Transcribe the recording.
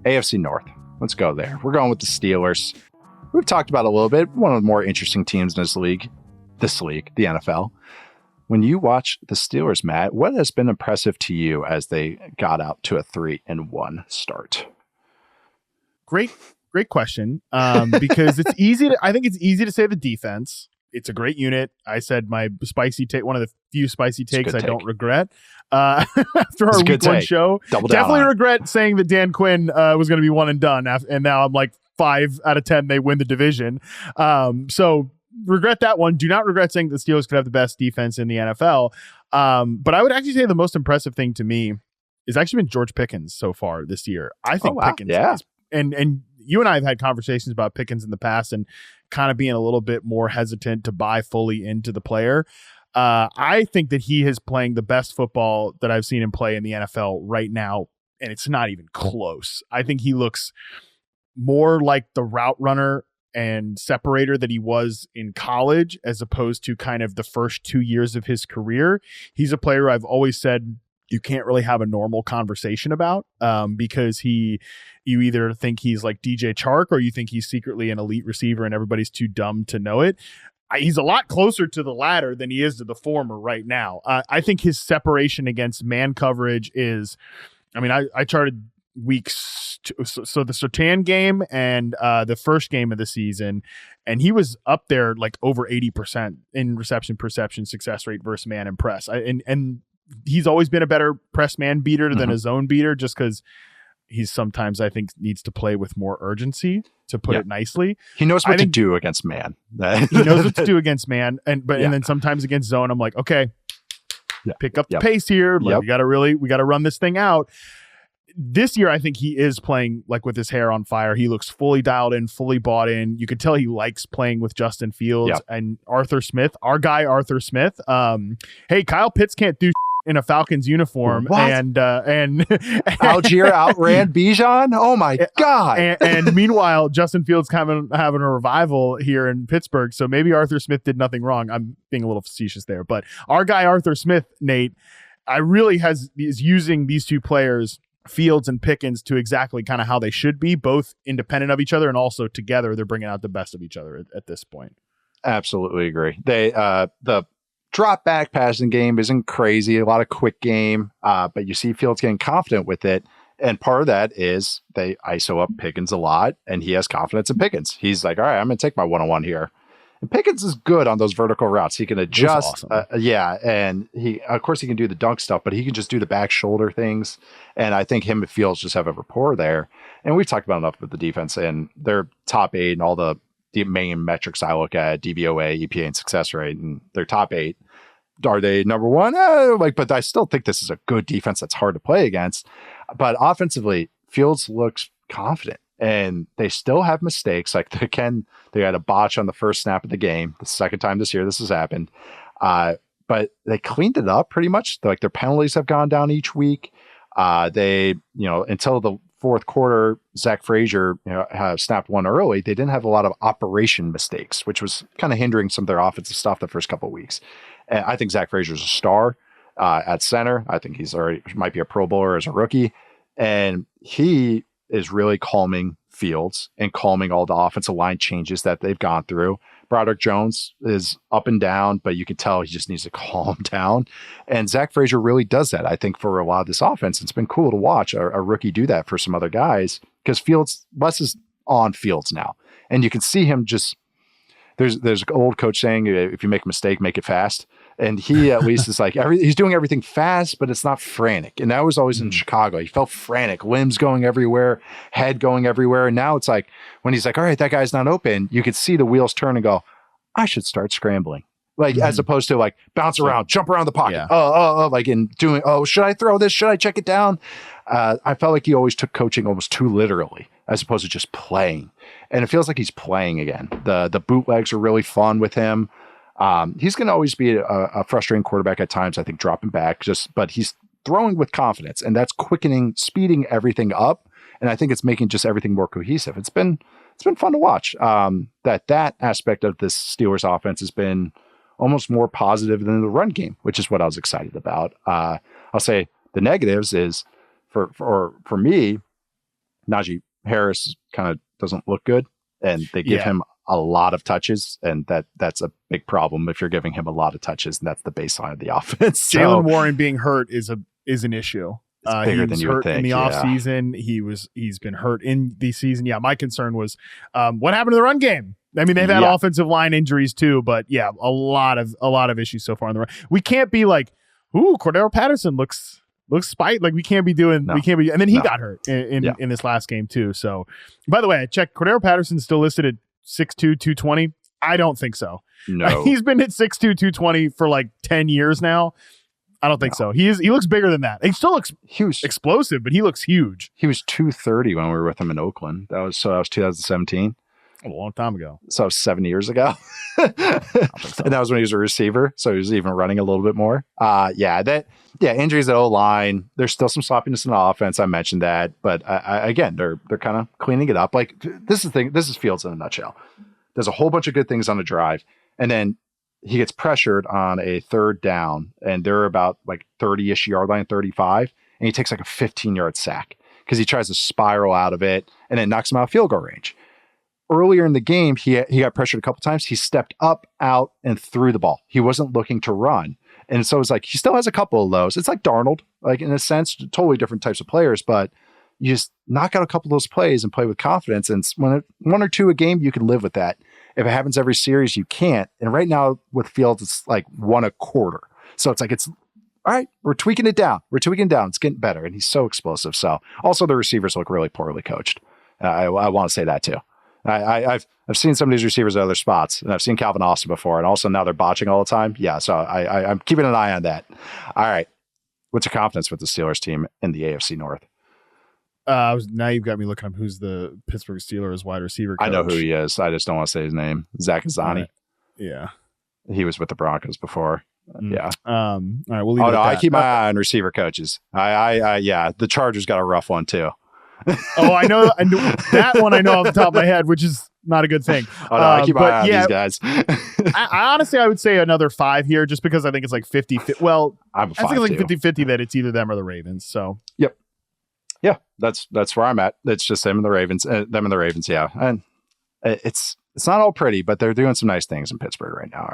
AFC North. Let's go there. We're going with the Steelers. We've talked about it a little bit. One of the more interesting teams in this league, the NFL. When you watch the Steelers, Matt, what has been impressive to you as they got out to a 3-1 start? Great question. Because I think it's easy to say the defense. It's a great unit. I said my spicy take, one of the few spicy takes I don't regret. After our week one show, definitely regret saying that Dan Quinn was going to be one and done. And now I'm like 5 out of 10, they win the division. So regret that one. Do not regret saying the Steelers could have the best defense in the NFL. But I would actually say the most impressive thing to me is actually been George Pickens so far this year. I think Pickens is, and you and I have had conversations about Pickens in the past and kind of being a little bit more hesitant to buy fully into the player. I think that he is playing the best football that I've seen him play in the NFL right now, and it's not even close. I think he looks more like the route runner and separator that he was in college, as opposed to kind of the first 2 years of his career. He's a player I've always said you can't really have a normal conversation about because you either think he's like DJ Chark or you think he's secretly an elite receiver and everybody's too dumb to know it. He's a lot closer to the latter than he is to the former right now. I think his separation against man coverage is, I charted weeks, so the Sertan game and the first game of the season, and he was up there like over 80% in reception perception success rate versus man and press. And he's always been a better press man beater than a zone beater, just because he's sometimes, I think, needs to play with more urgency, to put it nicely. He knows what to do against man. He knows what to do against man. And then sometimes against zone, I'm like, okay, pick up the pace here. Like, we got to run this thing out. This year, I think he is playing like with his hair on fire. He looks fully dialed in, fully bought in. You could tell he likes playing with Justin Fields and Arthur Smith, our guy, Arthur Smith. Hey, Kyle Pitts can't do in a Falcons uniform. What? and Algier outran Bijan. Oh my God. And meanwhile, Justin Fields having a revival here in Pittsburgh. So maybe Arthur Smith did nothing wrong. I'm being a little facetious there, but our guy, Arthur Smith, Nate, is using these two players, Fields and Pickens, to exactly kind of how they should be, both independent of each other and also together. They're bringing out the best of each other at this point. Absolutely agree. The drop back passing game isn't crazy, a lot of quick game, but you see Fields getting confident with it. And part of that is they ISO up Pickens a lot, and he has confidence in Pickens. He's like, all right, I'm going to take my one-on-one here. And Pickens is good on those vertical routes. He can adjust. Awesome. And he can do the dunk stuff, but he can just do the back shoulder things. And I think him and Fields just have a rapport there. And we've talked about enough with the defense, and they're top 8 and all the main metrics I look at, DVOA, EPA, and success rate, and they're top 8. Are they number 1? But I still think this is a good defense that's hard to play against. But offensively, Fields looks confident, and they still have mistakes. Like they had a botch on the first snap of the game. The second time this year this has happened. But they cleaned it up pretty much. Like, their penalties have gone down each week. They, until the fourth quarter, Zack Frazier, snapped one early. They didn't have a lot of operation mistakes, which was kind of hindering some of their offensive stuff the first couple of weeks. And I think Zack Frazier's a star at center. I think he's might be a Pro Bowler as a rookie. And he is really calming Fields and calming all the offensive line changes that they've gone through. Broderick Jones is up and down, but you can tell he just needs to calm down. And Zack Frazier really does that, I think, for a lot of this offense. It's been cool to watch a rookie do that for some other guys, because Fields, less is on Fields now. And you can see him just, there's an old coach saying, if you make a mistake, make it fast. And he at least is like, he's doing everything fast, but it's not frantic. And that was always in Chicago. He felt frantic, limbs going everywhere, head going everywhere. And now it's like, when he's like, all right, that guy's not open, you could see the wheels turn and go, I should start scrambling. Like, as opposed to like bounce around, jump around the pocket. Like in doing, should I throw this? Should I check it down? I felt like he always took coaching almost too literally, as opposed to just playing. And it feels like he's playing again. The bootlegs are really fun with him. He's going to always be a frustrating quarterback at times, I think, dropping back, but he's throwing with confidence, and that's speeding everything up. And I think it's making just everything more cohesive. It's been fun to watch. That aspect of this Steelers offense has been almost more positive than the run game, which is what I was excited about. I'll say the negatives is for me, Najee Harris kind of doesn't look good, and they give him a lot of touches, and that's a big problem if you're giving him a lot of touches, and that's the baseline of the offense. Jalen Warren being hurt is an issue. It's bigger than you would think. In the offseason. He's been hurt in the season. Yeah, my concern was what happened to the run game. I mean, they've had offensive line injuries too, but yeah, a lot of issues so far in the run. We can't be like, ooh, Cordero Patterson looks spite. Like we can't be, and then he got hurt in this last game too. So, by the way, I checked. Cordero Patterson's still listed at 6'2", 220. I don't think so. No, he's been at 6'2", 220 for like 10 years now. I don't think so. He looks bigger than that. He still looks huge, explosive, but he looks huge. He was 230 when we were with him in Oakland. That was 2017. A long time ago. So 7 years ago. And that was when he was a receiver. So he was even running a little bit more. Injuries at O-line. There's still some sloppiness in the offense. I mentioned that. But again, they're kind of cleaning it up. Like this is Fields in a nutshell. There's a whole bunch of good things on the drive. And then he gets pressured on a third down. And they're about like 30-ish yard line, 35. And he takes like a 15-yard sack because he tries to spiral out of it and it knocks him out of field goal range. Earlier in the game, he got pressured a couple times. He stepped up, out, and threw the ball. He wasn't looking to run. And so it's like he still has a couple of those. It's like Darnold, like in a sense, totally different types of players, but you just knock out a couple of those plays and play with confidence. And when one or two a game, you can live with that. If it happens every series, you can't. And right now with Fields, it's like 1 a quarter. So it's like, it's all right. We're tweaking it down. It's getting better. And he's so explosive. So also the receivers look really poorly coached. I want to say that too. I've seen some of these receivers at other spots, and I've seen Calvin Austin before, and also now they're botching all the time. Yeah, so I'm keeping an eye on that. All right, what's your confidence with the Steelers team in the AFC North? Now you've got me looking up who's the Pittsburgh Steelers wide receiver coach. I know who he is. I just don't want to say his name. Zach Frazier. Yeah, he was with the Broncos before. Yeah. All right, we'll leave it at I keep my eye on receiver coaches. The Chargers got a rough one too. I know that one. I know off the top of my head, which is not a good thing. I keep my eye on these guys. I honestly, I would say another 5 here, just because I think it's like 50. Well, I think it's like 50-50 that it's either them or the Ravens. So yep, yeah, that's where I'm at. It's just them and the Ravens. Yeah, and it's not all pretty, but they're doing some nice things in Pittsburgh right now.